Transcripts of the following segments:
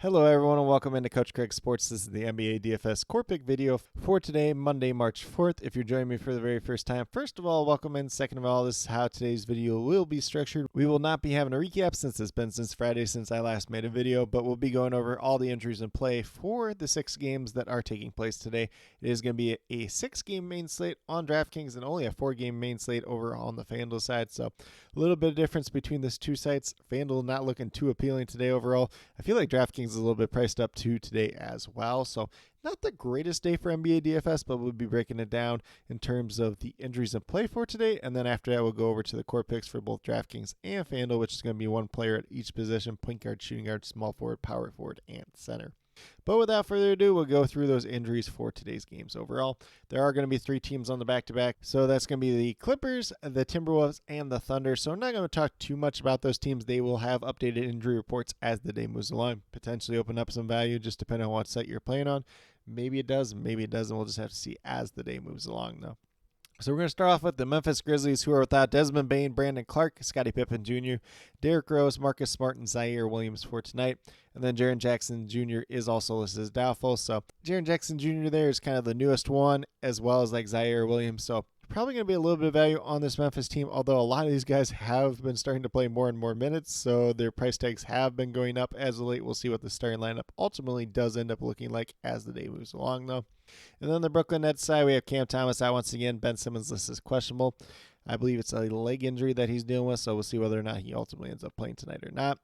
Hello everyone and welcome into Coach Craig Sports. This is the NBA DFS Core Pick video for today, Monday, March 4th. If you're joining me for the very first time, first of all, welcome in. Second of all, this is how today's video will be structured. We will not be having a recap since it's been since Friday since I last made a video, but we'll be going over all the injuries in play for the 6 games that are taking place today. It is going to be a 6-game main slate on DraftKings and only a 4-game main slate over on the FanDuel side. So a little bit of difference between those two sites. FanDuel not looking too appealing today overall. I feel like DraftKings is a little bit priced up too today as well. So not the greatest day for NBA DFS, but we'll be breaking it down in terms of the injuries in play for today. And then after that, we'll go over to the core picks for both DraftKings and FanDuel, which is going to be one player at each position: point guard, shooting guard, small forward, power forward, and center. But without further ado, we'll go through those injuries for today's games overall. There are going to be 3 teams on the back-to-back. So that's going to be the Clippers, the Timberwolves, and the Thunder. So I'm not going to talk too much about those teams. They will have updated injury reports as the day moves along. Potentially open up some value just depending on what site you're playing on. Maybe it does, maybe it doesn't. We'll just have to see as the day moves along though. So we're going to start off with the Memphis Grizzlies, who are without Desmond Bane, Brandon Clark, Scottie Pippen Jr., Derrick Rose, Marcus Smart, and Zaire Williams for tonight. And then Jaren Jackson Jr. is also listed as doubtful. So Jaren Jackson Jr. there is kind of the newest one, as well as like Zaire Williams. So probably going to be a little bit of value on this Memphis team, although a lot of these guys have been starting to play more and more minutes, so their price tags have been going up as of late. We'll see what the starting lineup ultimately does end up looking like as the day moves along, though. And then the Brooklyn Nets side, we have Cam Thomas out once again. Ben Simmons listed as questionable. I believe it's a leg injury that he's dealing with, so we'll see whether or not he ultimately ends up playing tonight or not.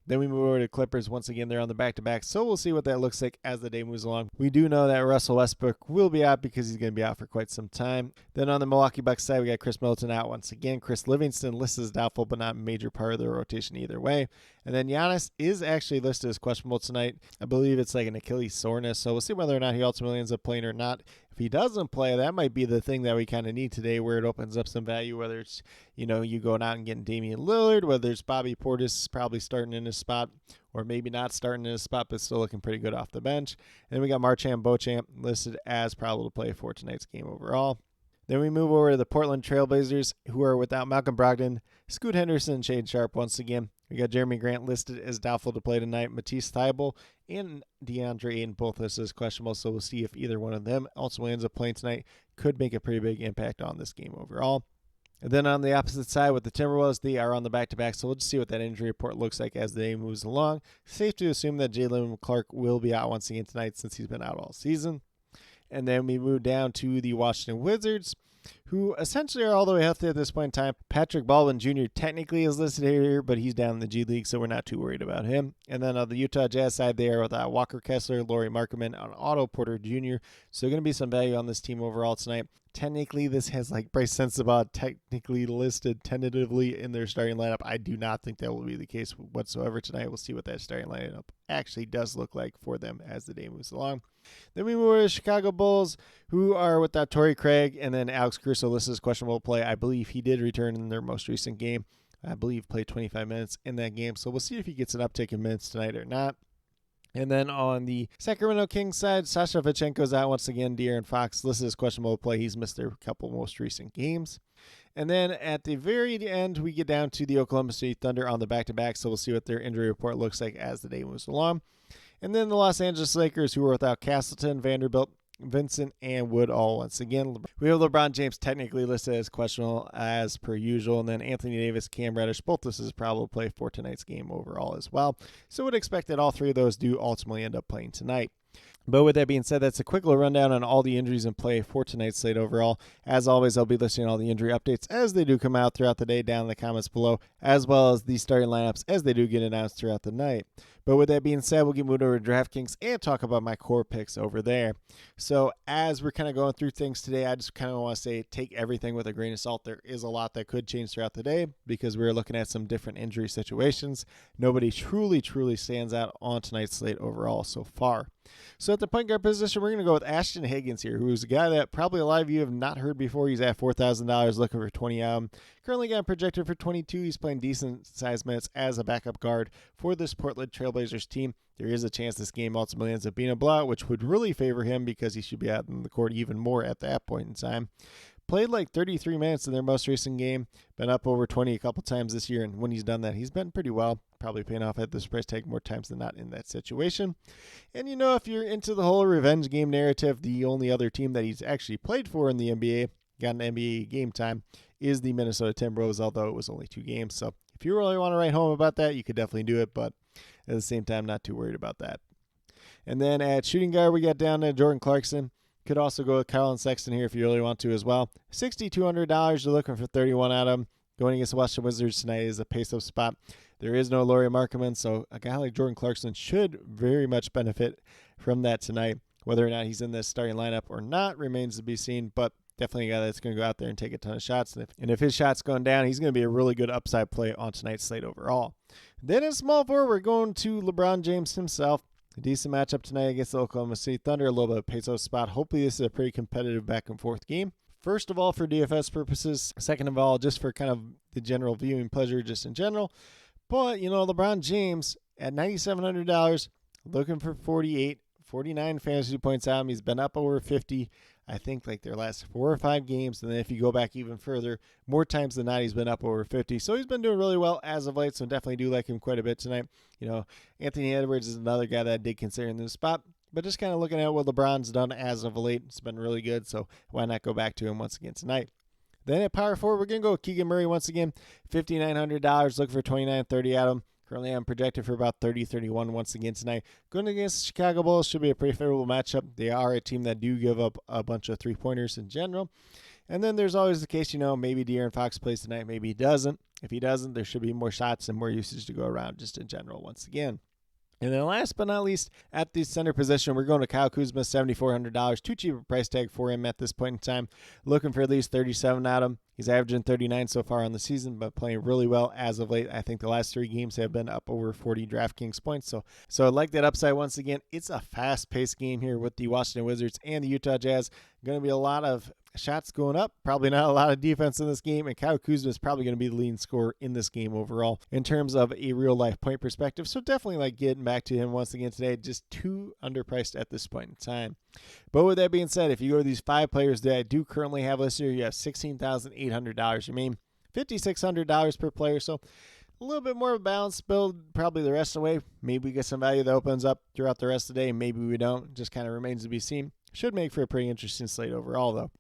Then we move over to Clippers. Once again, they're on the back-to-back, so we'll see what that looks like as the day moves along. We do know that Russell Westbrook will be out because he's going to be out for quite some time. Then on the Milwaukee Bucks side, we got Chris Middleton out once again. Chris Livingston listed as doubtful, but not a major part of the rotation either way. And then Giannis is actually listed as questionable tonight. I believe it's like an Achilles soreness, so we'll see whether or not he ultimately ends up playing or not. If he doesn't play, that might be the thing that we kind of need today, where it opens up some value, whether it's, you going out and getting Damian Lillard, whether it's Bobby Portis probably starting in his spot, or maybe not starting in his spot, but still looking pretty good off the bench. And then we got Marchand Beauchamp listed as probable to play for tonight's game overall. Then we move over to the Portland Trailblazers, who are without Malcolm Brogdon, Scoot Henderson, and Shade Sharp once again. We got Jeremy Grant listed as doubtful to play tonight. Matisse Thybulle and DeAndre Ayton both listed as questionable, so we'll see if either one of them ultimately ends up playing tonight. Could make a pretty big impact on this game overall. And then on the opposite side with the Timberwolves, they are on the back-to-back, so we'll just see what that injury report looks like as the day moves along. Safe to assume that Jalen Clark will be out once again tonight since he's been out all season. And then we move down to the Washington Wizards, who essentially are all the way healthy at this point in time. Patrick Baldwin Jr. technically is listed here, but he's down in the G League, so we're not too worried about him. And then on the Utah Jazz side, they are without Walker Kessler, Lauri Markkanen, and Otto Porter Jr., so going to be some value on this team overall tonight. Technically, this has like Bryce Sensabaugh technically listed tentatively in their starting lineup. I do not think that will be the case whatsoever tonight. We'll see what that starting lineup actually does look like for them as the day moves along. Then we move over to the Chicago Bulls, who are without Torrey Craig, and then Alex Caruso listed as questionable play. I believe he did return in their most recent game. I believe played 25 minutes in that game, so we'll see if he gets an uptick in minutes tonight or not. And then on the Sacramento Kings side, Sasha Vechenko's out once again. De'Aaron Fox listed as questionable play. He's missed their couple most recent games. And then at the very end, we get down to the Oklahoma City Thunder on the back-to-back, so we'll see what their injury report looks like as the day moves along. And then the Los Angeles Lakers, who are without Castleton, Vanderbilt, Vincent, and Wood all once again. We have LeBron James technically listed as questionable as per usual, and then Anthony Davis, Cam Reddish, both listed as probable play for tonight's game overall as well. So would expect that all 3 of those do ultimately end up playing tonight. But with that being said, that's a quick little rundown on all the injuries in play for tonight's slate overall. As always, I'll be listing all the injury updates as they do come out throughout the day down in the comments below, as well as the starting lineups as they do get announced throughout the night. But with that being said, we'll get moved over to DraftKings and talk about my core picks over there. So as we're kind of going through things today, I just kind of want to say take everything with a grain of salt. There is a lot that could change throughout the day because we're looking at some different injury situations. Nobody truly stands out on tonight's slate overall so far. So at the point guard position, we're going to go with Ashton Higgins here, who's a guy that probably a lot of you have not heard before. He's at $4,000 looking for 20 Currently got projected for 22. He's playing decent size minutes as a backup guard for this Portland Trailblazers team. There is a chance this game ultimately ends up being a blowout, which would really favor him because he should be out in the court even more at that point in time. Played like 33 minutes in their most recent game. Been up over 20 a couple times this year, and when he's done that, he's been pretty well. Probably paying off at this price tag more times than not in that situation. And if you're into the whole revenge game narrative, the only other team that he's actually played for in the NBA, got an NBA game time, is the Minnesota Timberwolves, although it was only 2 games. So if you really want to write home about that, you could definitely do it, but at the same time, not too worried about that. And then at shooting guard, we got down to Jordan Clarkson. Could also go with Colin Sexton here if you really want to as well. $6,200, you're looking for 31 out of him. Going against the Washington Wizards tonight is a pace-up spot. There is no Lauri Markkanen, so a guy like Jordan Clarkson should very much benefit from that tonight. Whether or not he's in this starting lineup or not remains to be seen, but definitely a guy that's going to go out there and take a ton of shots. And if his shot's going down, he's going to be a really good upside play on tonight's slate overall. Then in small forward, we're going to LeBron James himself. A decent matchup tonight against the Oklahoma City Thunder. A little bit of pace-up spot. Hopefully this is a pretty competitive back-and-forth game. First of all, for DFS purposes. Second of all, just for kind of the general viewing pleasure just in general. But, LeBron James at $9,700, looking for 49 fantasy points out. He's been up over 50, I think, like their last 4 or 5 games. And then if you go back even further, more times than not, he's been up over 50. So he's been doing really well as of late. So definitely do like him quite a bit tonight. Anthony Edwards is another guy that I did consider in this spot. But just kind of looking at what LeBron's done as of late, it's been really good. So why not go back to him once again tonight? Then at power forward, we're going to go with Keegan Murray once again. $5,900, looking for 29-30 out of him. Currently, I'm projected for about 30-31 once again tonight. Going against the Chicago Bulls should be a pretty favorable matchup. They are a team that do give up a bunch of three-pointers in general. And then there's always the case, maybe De'Aaron Fox plays tonight, maybe he doesn't. If he doesn't, there should be more shots and more usage to go around just in general once again. And then last but not least, at the center position, we're going to Kyle Kuzma, $7,400. Too cheap a price tag for him at this point in time. Looking for at least 37 out of him. He's averaging 39 so far on the season, but playing really well as of late. I think the last 3 games have been up over 40 DraftKings points. So I like that upside once again. It's a fast-paced game here with the Washington Wizards and the Utah Jazz. Going to be a lot of shots going up, probably not a lot of defense in this game, and Kyle Kuzma is probably going to be the leading scorer in this game overall in terms of a real-life point perspective. So definitely like getting back to him once again today, just too underpriced at this point in time. But with that being said, if you go to these 5 players that I do currently have listed here, you have $16,800. You mean $5,600 per player, so a little bit more of a balanced build probably the rest of the way. Maybe we get some value that opens up throughout the rest of the day. Maybe we don't. Just kind of remains to be seen. Should make for a pretty interesting slate overall, though.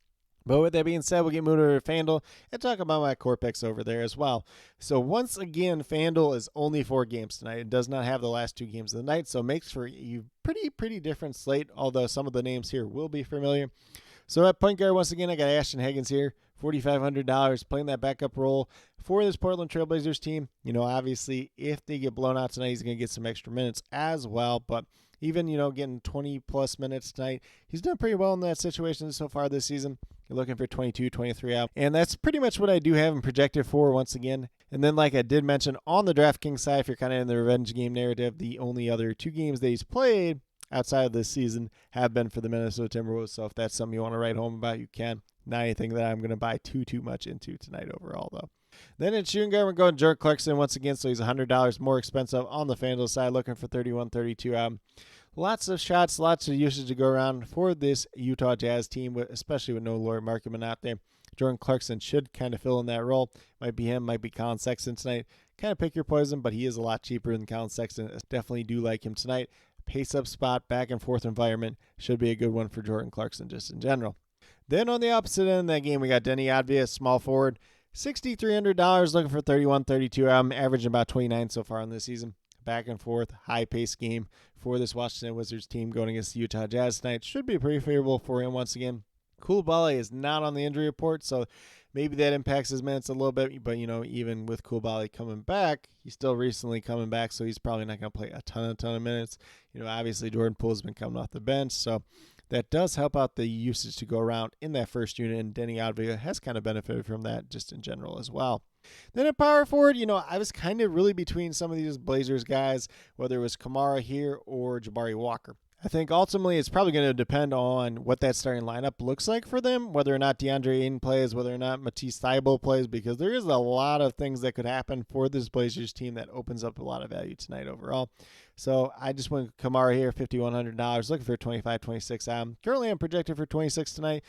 But with that being said, we'll get moved over to FanDuel and talk about my core picks over there as well. So once again, FanDuel is only 4 games tonight. It does not have the last 2 games of the night, so it makes for a pretty different slate, although some of the names here will be familiar. So at point guard, once again, I got Ashton Higgins here, $4,500, playing that backup role for this Portland Trailblazers team. Obviously, if they get blown out tonight, he's going to get some extra minutes as well, but even, getting 20-plus minutes tonight, he's done pretty well in that situation so far this season. You're looking for 22, 23 out. And that's pretty much what I do have him projected for once again. And then like I did mention on the DraftKings side, if you're kind of in the revenge game narrative, the only other 2 games that he's played outside of this season have been for the Minnesota Timberwolves. So if that's something you want to write home about, you can. Not anything that I'm going to buy too much into tonight overall, though. Then in shooting guard, we're going Jordan Clarkson once again. So he's $100 more expensive on the FanDuel side, looking for 31, 32 out. Lots of shots, lots of usage to go around for this Utah Jazz team, especially with no Lauri Markkanen out there. Jordan Clarkson should kind of fill in that role. Might be him, might be Colin Sexton tonight. Kind of pick your poison, but he is a lot cheaper than Colin Sexton. Definitely do like him tonight. Pace-up spot, back-and-forth environment should be a good one for Jordan Clarkson just in general. Then on the opposite end of that game, we got Denny Advia, small forward, $6,300, looking for 31, 32 out. Averaging about 29 so far in this season. Back and forth, high-paced game for this Washington Wizards team going against the Utah Jazz tonight. Should be pretty favorable for him once again. Coulibaly is not on the injury report, so maybe that impacts his minutes a little bit. But, even with Coulibaly coming back, he's still recently coming back, so he's probably not going to play a ton of minutes. Obviously Jordan Poole's been coming off the bench, so that does help out the usage to go around in that first unit, and Denny Advia has kind of benefited from that just in general as well. Then at power forward, I was kind of really between some of these Blazers guys, whether it was Kamara here or Jabari Walker. I think ultimately it's probably going to depend on what that starting lineup looks like for them, whether or not DeAndre Ayton plays, whether or not Matisse Thybulle plays, because there is a lot of things that could happen for this Blazers team that opens up a lot of value tonight overall. So I just went Kamara here, $5,100, looking for 25, 26. Currently I'm projected for 26 tonight.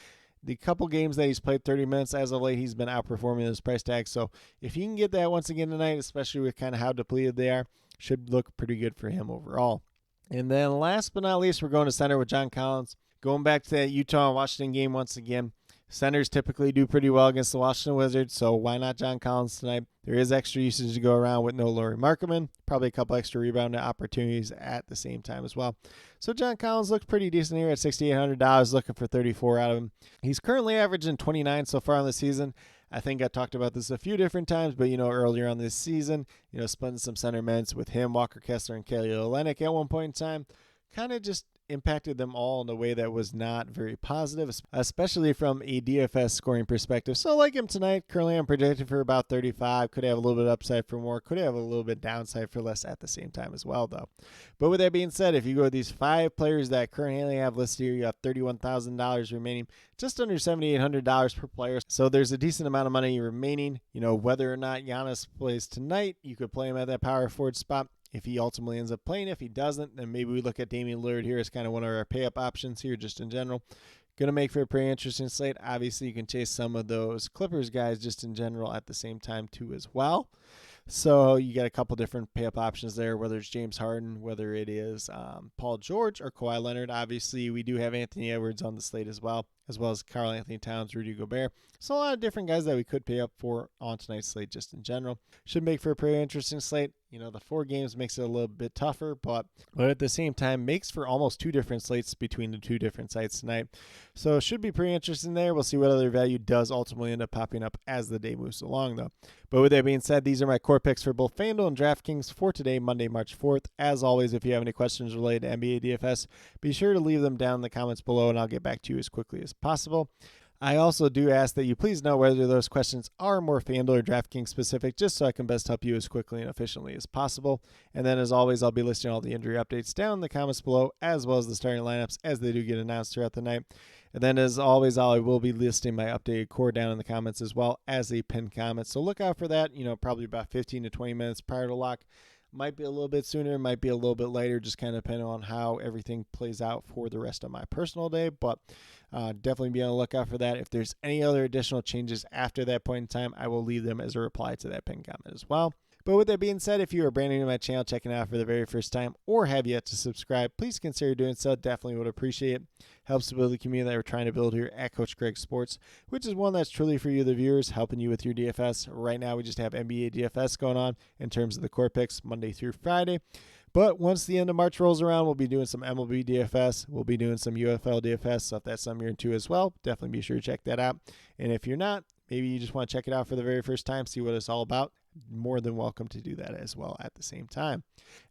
The couple games that he's played 30 minutes as of late, he's been outperforming his price tag. So if he can get that once again tonight, especially with kind of how depleted they are, should look pretty good for him overall. And then last but not least, we're going to center with John Collins. Going back to that Utah and Washington game once again. Centers typically do pretty well against the Washington Wizards, so why not John Collins tonight? There is extra usage to go around with no Lauri Markkanen. Probably a couple extra rebound opportunities at the same time as well. So John Collins looks pretty decent here at $6,800, looking for 34 out of him. He's currently averaging 29 so far on the season. I think I talked about this a few different times, but, earlier on this season, splitting some center minutes with him, Walker Kessler, and Kelly Olynyk at one point in time, kind of just impacted them all in a way that was not very positive, especially from a DFS scoring perspective. So like him tonight, currently I'm projected for about 35. Could have a little bit upside for more. Could have a little bit downside for less at the same time as well, though. But with that being said, if you go with these 5 players that I currently have listed here, you have $31,000 remaining, just under $7,800 per player. So there's a decent amount of money remaining. Whether or not Giannis plays tonight, you could play him at that power forward spot. If he ultimately ends up playing, if he doesn't, then maybe we look at Damian Lillard here as kind of one of our pay-up options here just in general. Going to make for a pretty interesting slate. Obviously, you can chase some of those Clippers guys just in general at the same time too as well. So you got a couple different pay-up options there, whether it's James Harden, whether it is Paul George or Kawhi Leonard. Obviously, we do have Anthony Edwards on the slate as well as Karl Anthony Towns, Rudy Gobert. So a lot of different guys that we could pay up for on tonight's slate just in general. Should make for a pretty interesting slate. The 4 games makes it a little bit tougher, but at the same time makes for almost 2 different slates between the 2 different sites tonight. So it should be pretty interesting there. We'll see what other value does ultimately end up popping up as the day moves along, though. But with that being said, these are my core picks for both FanDuel and DraftKings for today, Monday, March 4th. As always, if you have any questions related to NBA DFS, be sure to leave them down in the comments below, and I'll get back to you as quickly as possible. I also do ask that you please know whether those questions are more FanDuel or DraftKings specific, just so I can best help you as quickly and efficiently as possible. And then, as always, I'll be listing all the injury updates down in the comments below, as well as the starting lineups as they do get announced throughout the night. And then, as always, I will be listing my updated core down in the comments as well as a pinned comment. So look out for that, probably about 15 to 20 minutes prior to lock. Might be a little bit sooner, might be a little bit later, just kind of depending on how everything plays out for the rest of my personal day. But definitely be on the lookout for that. If there's any other additional changes after that point in time, I will leave them as a reply to that pinned comment as well. But with that being said, if you are brand new to my channel, checking it out for the very first time, or have yet to subscribe, please consider doing so. Definitely would appreciate it. Helps to build the community that we're trying to build here at Coach Greg Sports, which is one that's truly for you, the viewers, helping you with your DFS. Right now, we just have NBA DFS going on in terms of the core picks Monday through Friday. But once the end of March rolls around, we'll be doing some MLB DFS. We'll be doing some UFL DFS. So if that's something you're into as well, definitely be sure to check that out. And if you're not, maybe you just want to check it out for the very first time, see what it's all about. More than welcome to do that as well at the same time.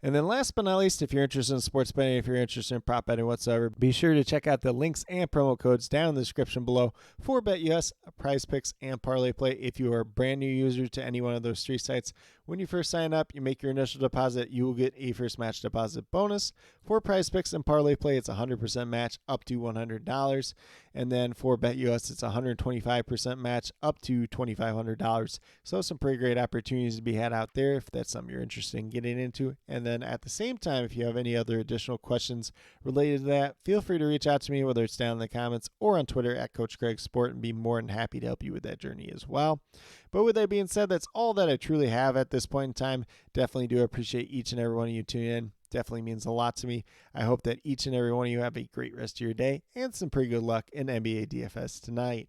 And then last but not least, if you're interested in sports betting, if you're interested in prop betting whatsoever, be sure to check out the links and promo codes down in the description below for BetUS, Prize Picks, and Parlay Play. If you are a brand new user to any one of those 3 sites, when you first sign up, you make your initial deposit, you will get a first match deposit bonus. For Prize Picks and Parlay Play, it's 100% match up to $100. And then for BetUS, it's 125% match up to $2,500. So some pretty great opportunities to be had out there if that's something you're interested in getting into. And then at the same time, if you have any other additional questions related to that, feel free to reach out to me, whether it's down in the comments or on Twitter at Coach Greg Sport, and be more than happy to help you with that journey as well. But with that being said, that's all that I truly have at this point in time. Definitely do appreciate each and every one of you tuning in. Definitely means a lot to me. I hope that each and every one of you have a great rest of your day and some pretty good luck in NBA DFS tonight.